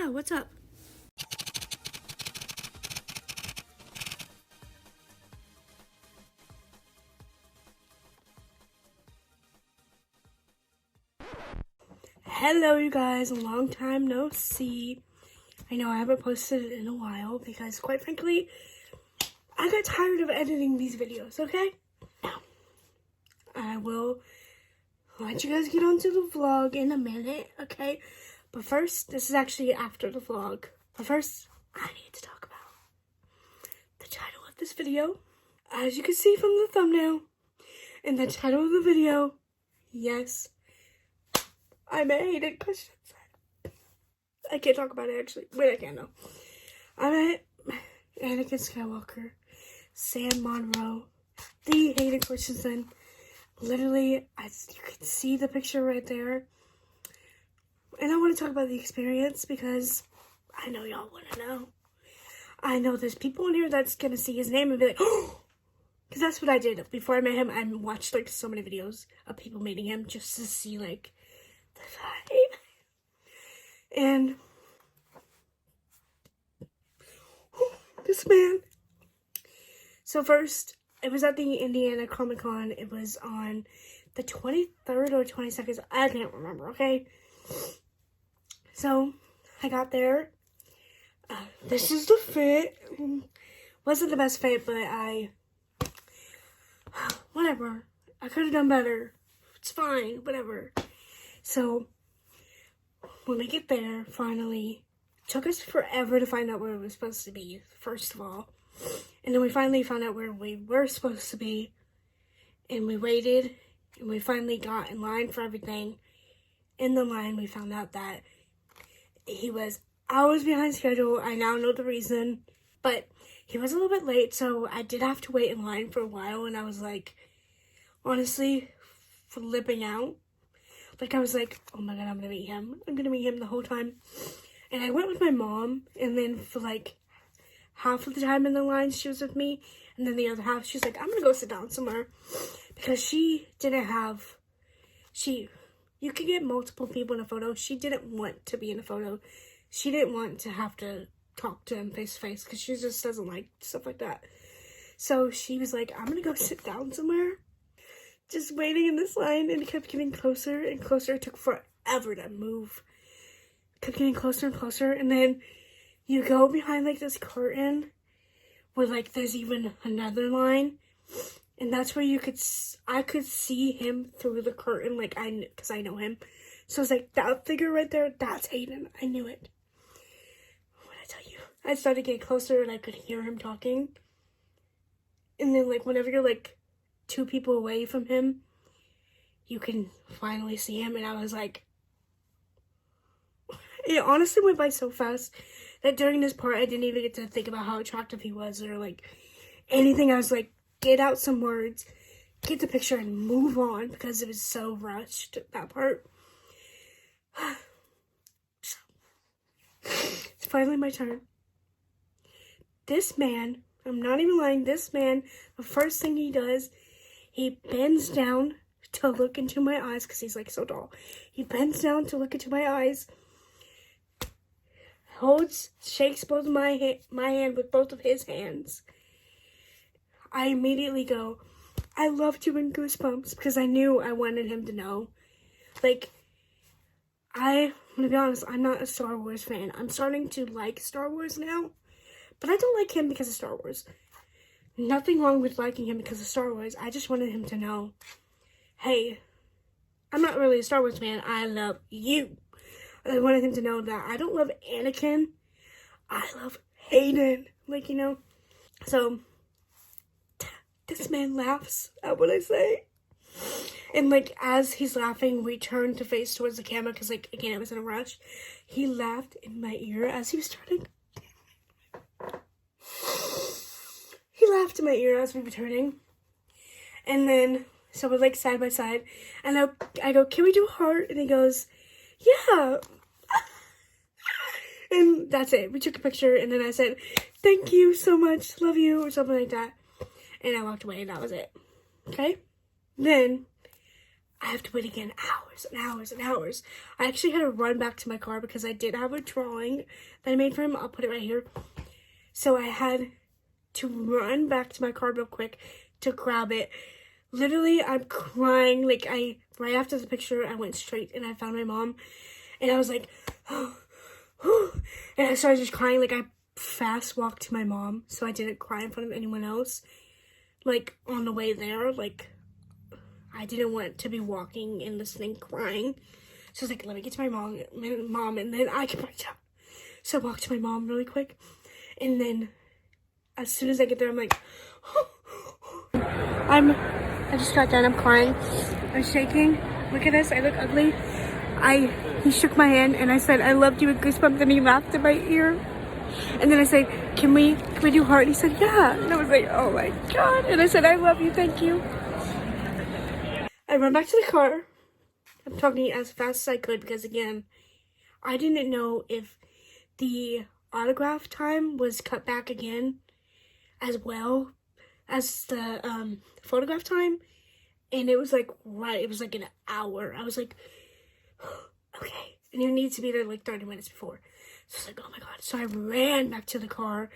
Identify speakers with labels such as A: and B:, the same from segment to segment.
A: yeah, what's up? Hello, you guys. A long time no see. I know I haven't posted it in a while because, quite frankly, I got tired of editing these videos, okay? Now, I will let you guys get onto the vlog in a minute, okay? But first, this is actually after the vlog. But first, I need to talk about the title of this video. As you can see from the thumbnail, in the title of the video, yes, I met Hayden Christensen. I can't talk about it, actually. Wait, I can, though. I met Anakin Skywalker, Sam Monroe, the Hayden Christensen. Literally, you can see the picture right there. And I want to talk about the experience because I know y'all want to know. I know there's people in here that's going to see his name and be like, oh! Because that's what I did. Before I met him, I watched, like, so many videos of people meeting him just to see, like, the vibe. And this man. So first, it was at the Indiana Comic Con. It was on the 23rd or 22nd. I can't remember, okay? So, I got there. This is the fit. Wasn't the best fit, but whatever. I could have done better. It's fine, whatever. So, when we get there, finally, it took us forever to find out where it was supposed to be, first of all. And then we finally found out where we were supposed to be. And we waited, and we finally got in line for everything. In the line, we found out that he was hours behind schedule. I now know the reason. But he was a little bit late, so I did have to wait in line for a while. And I was like, honestly, flipping out. Like, I was like, oh my god, I'm gonna meet him. I'm gonna meet him the whole time. And I went with my mom, and then for like half of the time in the line, she was with me. And then the other half, she was like, I'm gonna go sit down somewhere. Because she didn't have, you could get multiple people in a photo. She didn't want to be in a photo. She didn't want to have to talk to him face to face, because she just doesn't like stuff like that. So she was like, I'm gonna go sit down somewhere. Just waiting in this line, and it kept getting closer and closer. It took forever to move. It kept getting closer and closer, and then you go behind, like, this curtain where, like, there's even another line, and that's where I could see him through the curtain, like, because I know him. So I was like, that figure right there, that's Hayden. I knew it. What did I tell you? I started getting closer, and I could hear him talking, and then, like, whenever you're, like, 2 people away from him, you can finally see him. And I was like, it honestly went by so fast that during this part, I didn't even get to think about how attractive he was or like anything. I was like, get out some words, get the picture, and move on, because it was so rushed, that part. So, it's finally my turn. This man, I'm not even lying, this man, the first thing he does, he bends down to look into my eyes, because he's, like, so tall. He bends down to look into my eyes, shakes both my hand with both of his hands. I immediately go, I loved you in Goosebumps, because I knew I wanted him to know. Like, I'm gonna be honest, I'm not a Star Wars fan. I'm starting to like Star Wars now, but I don't like him because of Star Wars. Nothing wrong with liking him because of Star Wars. I just wanted him to know, hey, I'm not really a Star Wars fan. I love you. I wanted him to know that I don't love Anakin. I love Hayden. Like, you know. So, this man laughs at what I say. And, like, as he's laughing, we turn to face towards the camera because, like, again, it was in a rush. He laughed in my ear as he was turning. He laughed in my ear as we were turning. And then, so we're, like, side by side. And I go, can we do a heart? And he goes, yeah. And that's it. We took a picture, and then I said, thank you so much, love you, or something like that. And I walked away, and that was it. Okay? Then, I have to wait again hours and hours and hours. I actually had to run back to my car because I did have a drawing that I made for him. I'll put it right here. So I had to run back to my car real quick to grab it. Literally, I'm crying. Like, right after the picture, I went straight and I found my mom. And I was like, oh, and I started just crying. Like, I fast walked to my mom so I didn't cry in front of anyone else. Like, on the way there, like, I didn't want to be walking in this thing crying. So I was like, let me get to my mom, and then I can break down. So I walked to my mom really quick. And then, as soon as I get there, I'm like, I just got done, I'm crying. I'm shaking. Look at this, I look ugly. He shook my hand, and I said, I loved you with goosebumps, and he laughed in my ear. And then I said, can we do heart? And he said, yeah. And I was like, oh my God. And I said, I love you, thank you. I run back to the car. I'm talking as fast as I could because, again, I didn't know if the autograph time was cut back again as well as the photograph time. And it was like, it was like an hour. I was like, okay. And you need to be there like 30 minutes before. So I was like, oh my God. So I ran back to the car,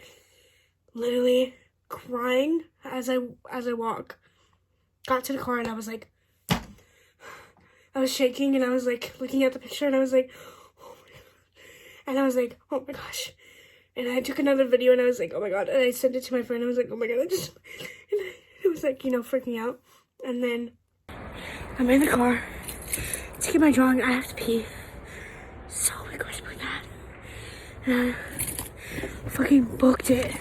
A: literally crying as I walk. Got to the car and I was like, I was shaking and I was like looking at the picture and I was like, oh my God. And I was like, oh my gosh. And I took another video and I was like, oh my God. And I sent it to my friend. I was like, oh my God. And it was like, freaking out. And then I'm in the car to get my drawing. I have to pee so incredibly bad. And I fucking booked it.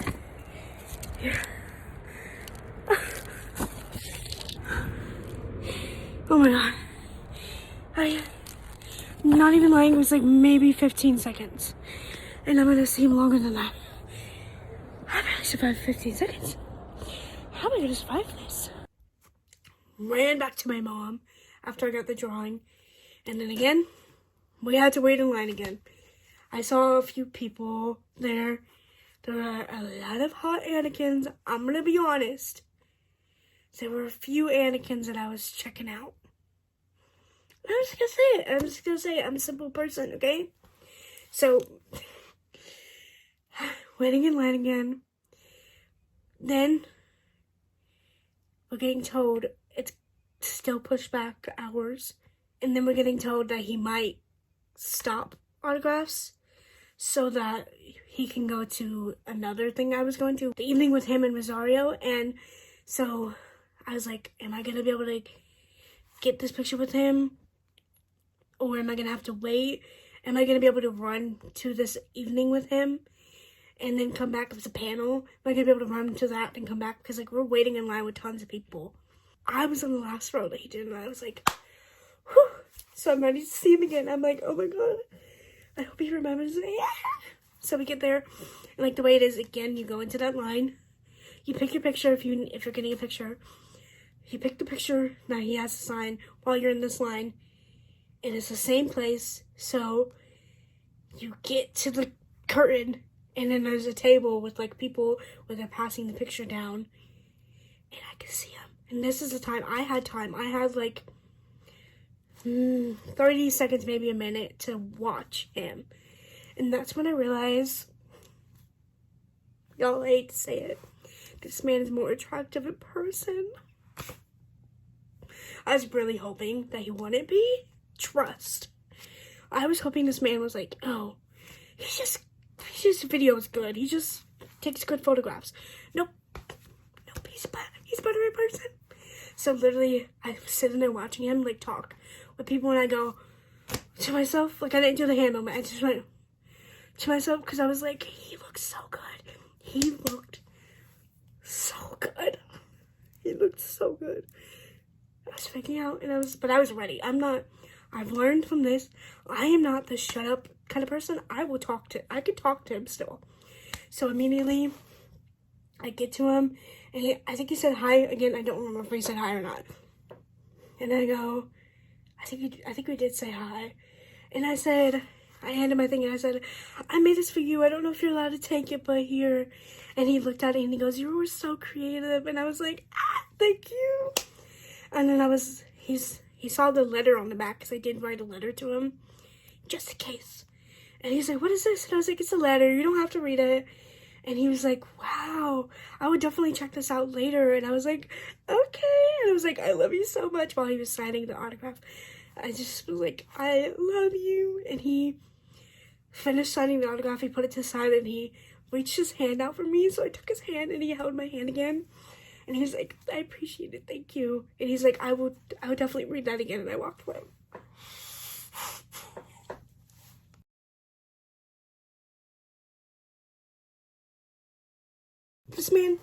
A: Here. Oh my God. I'm not even lying, it was like maybe 15 seconds. And I'm gonna seem longer than that. I barely survived 15 seconds. How am I gonna survive this? Ran back to my mom after I got the drawing. And then again, we had to wait in line again. I saw a few people there. There were a lot of hot Anakins. I'm gonna be honest. There were a few Anakins that I was checking out. I'm just gonna say it. I'm a simple person, okay? So, waiting in line again. Then, we're getting told it's still pushed back hours. And then we're getting told that he might stop autographs so that he can go to another thing I was going to. The evening with him and Rosario. And so, I was like, am I gonna be able to get this picture with him? Or am I gonna have to wait? Am I gonna be able to run to this evening with him and then come back with a panel? Am I gonna be able to run to that and come back? Because like we're waiting in line with tons of people. I was on the last row that he did, and I was like, whew. So I'm ready to see him again. I'm like, oh my God, I hope he remembers me. Yeah. So we get there, and like the way it is, again, you go into that line, you pick your picture if you're getting a picture. You pick the picture that he has to sign while you're in this line. And it's the same place, so you get to the curtain, and then there's a table with like people where they're passing the picture down, and I can see him. And this is the time. I had like 30 seconds, maybe a minute to watch him. And that's when I realized, y'all, I hate to say it, this man is more attractive in person. I was really hoping that he wouldn't be. Trust. I was hoping this man was like, oh, his video's good. He just takes good photographs. Nope, he's better in person. So literally, I was sitting there watching him like talk with people, and I go to myself, like I didn't do the hand moment. I just went to myself because I was like, he looked so good. He looked so good. He looked so good. I was freaking out, but I was ready. I've learned from this, I am not the shut up kind of person. I could talk to him still. So immediately, I get to him, and I think he said hi again. I don't remember if he said hi or not. And then I go, I think we did say hi. And I handed my thing, and I said, I made this for you. I don't know if you're allowed to take it, but here. And he looked at it, and he goes, you were so creative. And I was like, thank you. And then he saw the letter on the back because I did write a letter to him just in case. And he's like, "What is this?" And I was like, "It's a letter. You don't have to read it." And he was like, "Wow, I would definitely check this out later." And I was like, "Okay." And I was like, "I love you so much," while he was signing the autograph. I just was like, "I love you." And he finished signing the autograph. He put it to the side and he reached his hand out for me. So I took his hand and he held my hand again. And he was like, "I appreciate it. Thank you." And he's like, I would definitely read that again." And I walked away. This man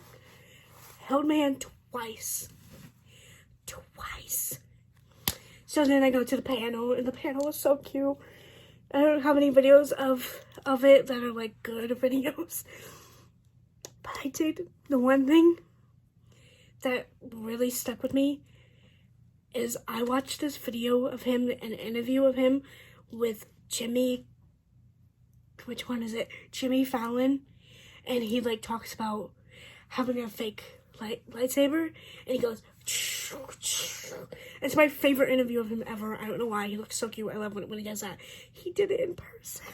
A: held my hand twice. Twice. So then I go to the panel, and the panel was so cute. I don't have any videos of it that are like good videos. But I did. The one thing that really stuck with me is I watched this video of him, an interview of him with Jimmy, which one is it? Jimmy Fallon. And he like talks about having a fake lightsaber, and he goes, it's my favorite interview of him ever. I don't know why. He looks so cute. I love when he does that. He did it in person.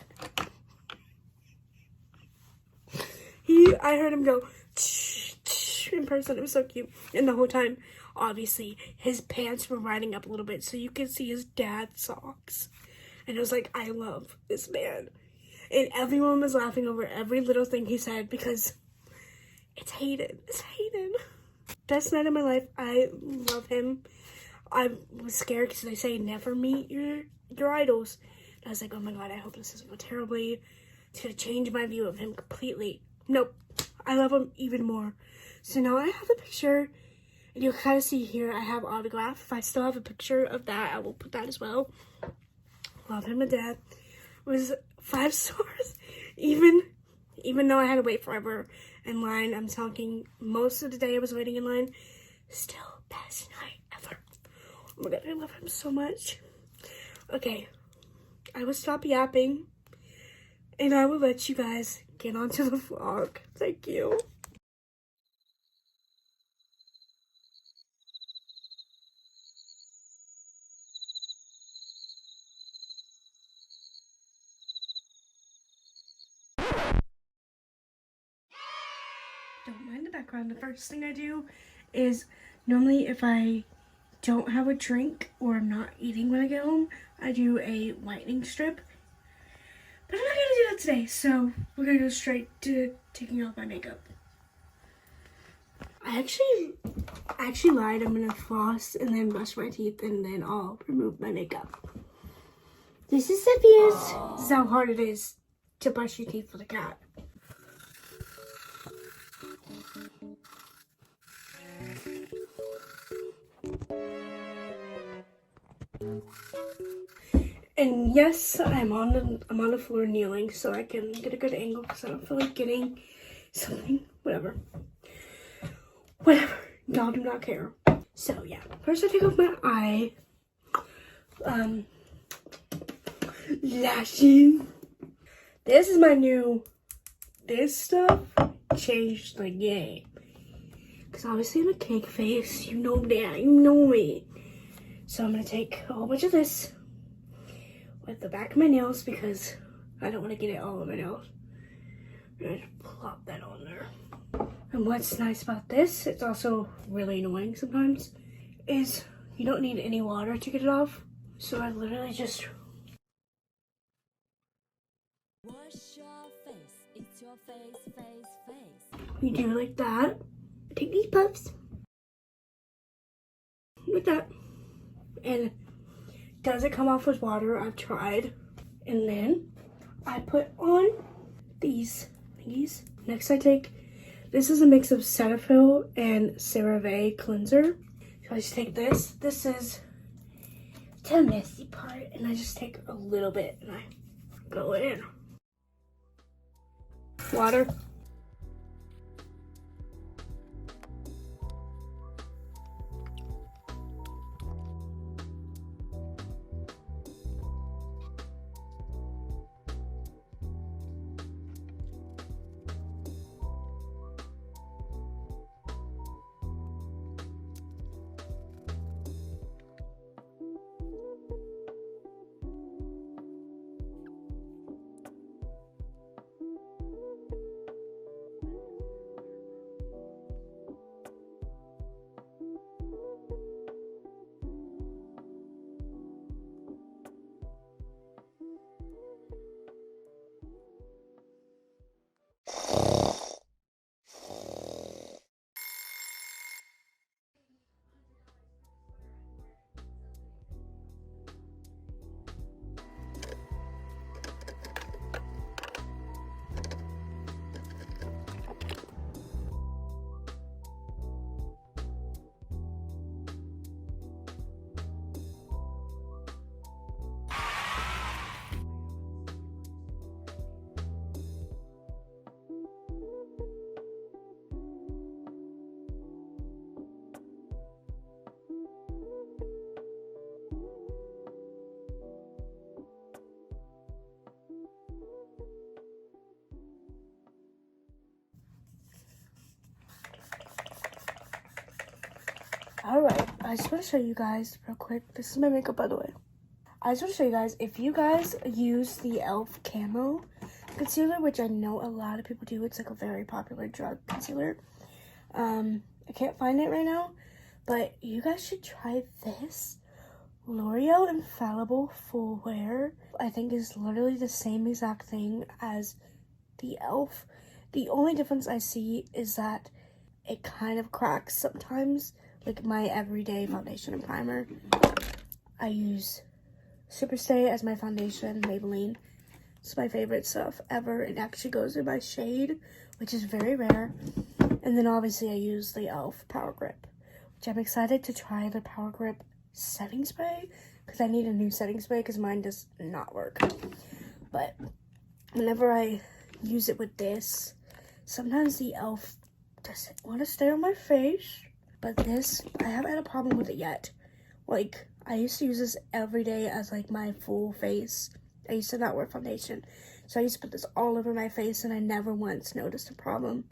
A: I heard him go in person. It was so cute. And the whole time, obviously, his pants were riding up a little bit, so you could see his dad's socks. And it was like, I love this man. And everyone was laughing over every little thing he said because it's Hayden. It's Hayden. Best night of my life. I love him. I was scared because they say never meet your idols. And I was like, oh my god, I hope this doesn't go terribly. It's going to change my view of him completely. Nope. I love him even more. So now I have a picture. And you'll kind of see here I have autograph. If I still have a picture of that, I will put that as well. Love him to death. It was 5 stars. Even though I had to wait forever in line, I'm talking most of the day I was waiting in line. Still best night ever. Oh my god, I love him so much. Okay, I will stop yapping and I will let you guys get onto the vlog. Thank you. Don't mind the background. The first thing I do is normally if I don't have a drink or I'm not eating when I get home, I do a whitening strip. But I'm not gonna do that today, so we're gonna go straight to taking off my makeup. I actually lied. I'm gonna floss and then brush my teeth and then I'll remove my makeup. This is Sophia's. This is how hard it is to brush your teeth with a cat. And yes, I'm on the floor kneeling so I can get a good angle because I don't feel like getting something. Whatever. Y'all do not care. So yeah, first I take off my lashes. This is my new. This stuff changed the game. Because obviously I'm a cake face. You know that. You know it. So I'm going to take a whole bunch of this with the back of my nails because I don't want to get it all over my nails. I'm going to plop that on there. And what's nice about this, it's also really annoying sometimes, is you don't need any water to get it off. So I literally just...
B: Wash your face. It's your face.
A: You do like that. Take these puffs. Like that. And does it come off with water? I've tried. And then I put on these thingies. Next I take, this is a mix of Cetaphil and CeraVe cleanser. So I just take this. This is the messy part. And I just take a little bit and I go in. Water. I just want to show you guys real quick. This is my makeup, by the way. I just want to show you guys, if you guys use the e.l.f. Camo concealer, which I know a lot of people do. It's like a very popular drug concealer. I can't find it right now, but you guys should try this. L'Oreal Infallible Full Wear, I think, is literally the same exact thing as the e.l.f. The only difference I see is that it kind of cracks sometimes. Like my everyday foundation and primer, I use Superstay as my foundation, Maybelline. It's my favorite stuff ever. It actually goes in my shade, which is very rare. And then obviously I use the e.l.f. Power Grip, which I'm excited to try the Power Grip setting spray, because I need a new setting spray because mine does not work. But whenever I use it with this, sometimes the e.l.f. doesn't want to stay on my face, but this, I haven't had a problem with it yet. Like, I used to use this every day as like my full face. I used to not wear foundation, so I used to put this all over my face, and I never once noticed a problem.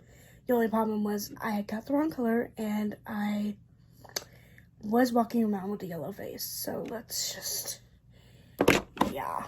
A: The only problem was I had got the wrong color, and I was walking around with a yellow face. So let's just, yeah.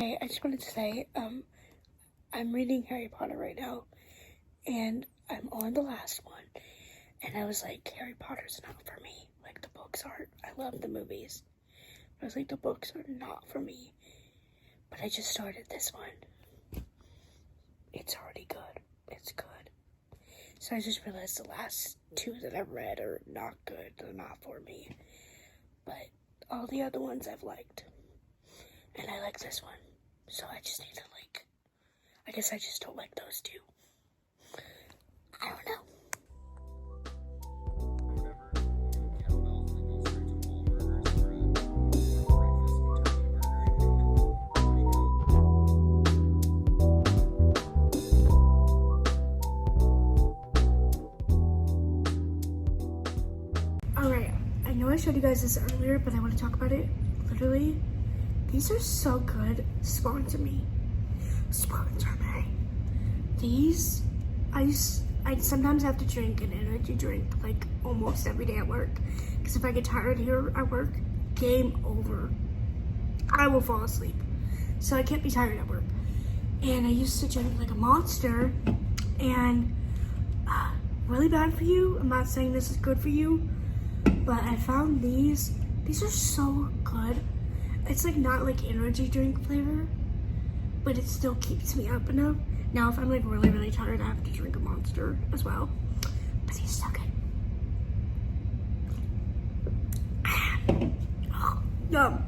A: Okay, I just wanted to say, I'm reading Harry Potter right now, and I'm on the last one, and I was like, Harry Potter's not for me. Like, the books aren't. I love the movies. I was like, the books are not for me. But I just started this one. It's already good. It's good. So I just realized the last two that I've read are not good. They're not for me. But all the other ones I've liked. And I like this one. So I just need to, like, I guess I just don't like those two. I don't know. Alright, I know I showed you guys this earlier, but I want to talk about it. Literally, these are so good. Sponsor me. These, I sometimes have to drink an energy drink like almost every day at work. Because if I get tired here at work, game over. I will fall asleep. So I can't be tired at work. And I used to drink like a Monster, and really bad for you. I'm not saying this is good for you, but I found these. These are so good. It's like not like energy drink flavor, but it still keeps me up enough. Now if I'm like really, really tired, I have to drink a Monster as well. But these are so good. Oh, yum.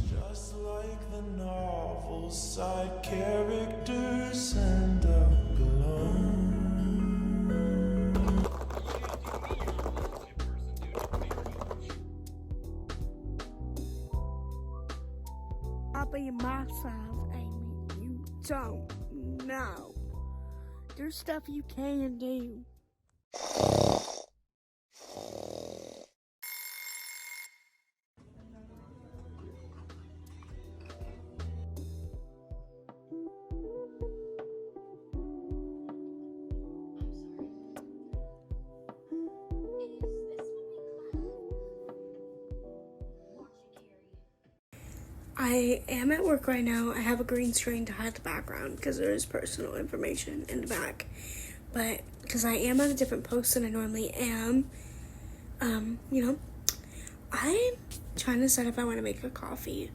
C: Just like the novel, side characters end up alone.
A: I'll be myself, Amy. You don't know. There's stuff you can do. I am at work right now. I have a green screen to hide the background because there is personal information in the back. But because I am on a different post than I normally am, you know, I'm trying to decide if I want to make a coffee.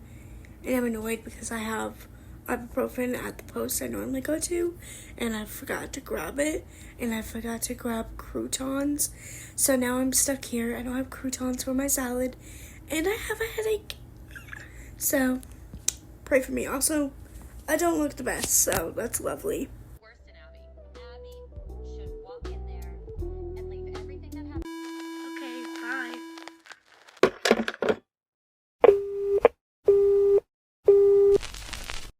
A: And I'm annoyed because I have ibuprofen at the post I normally go to, and I forgot to grab it, and I forgot to grab croutons. So now I'm stuck here. I don't have croutons for my salad, and I have a headache. So, pray for me. Also, I don't look the best, so that's lovely.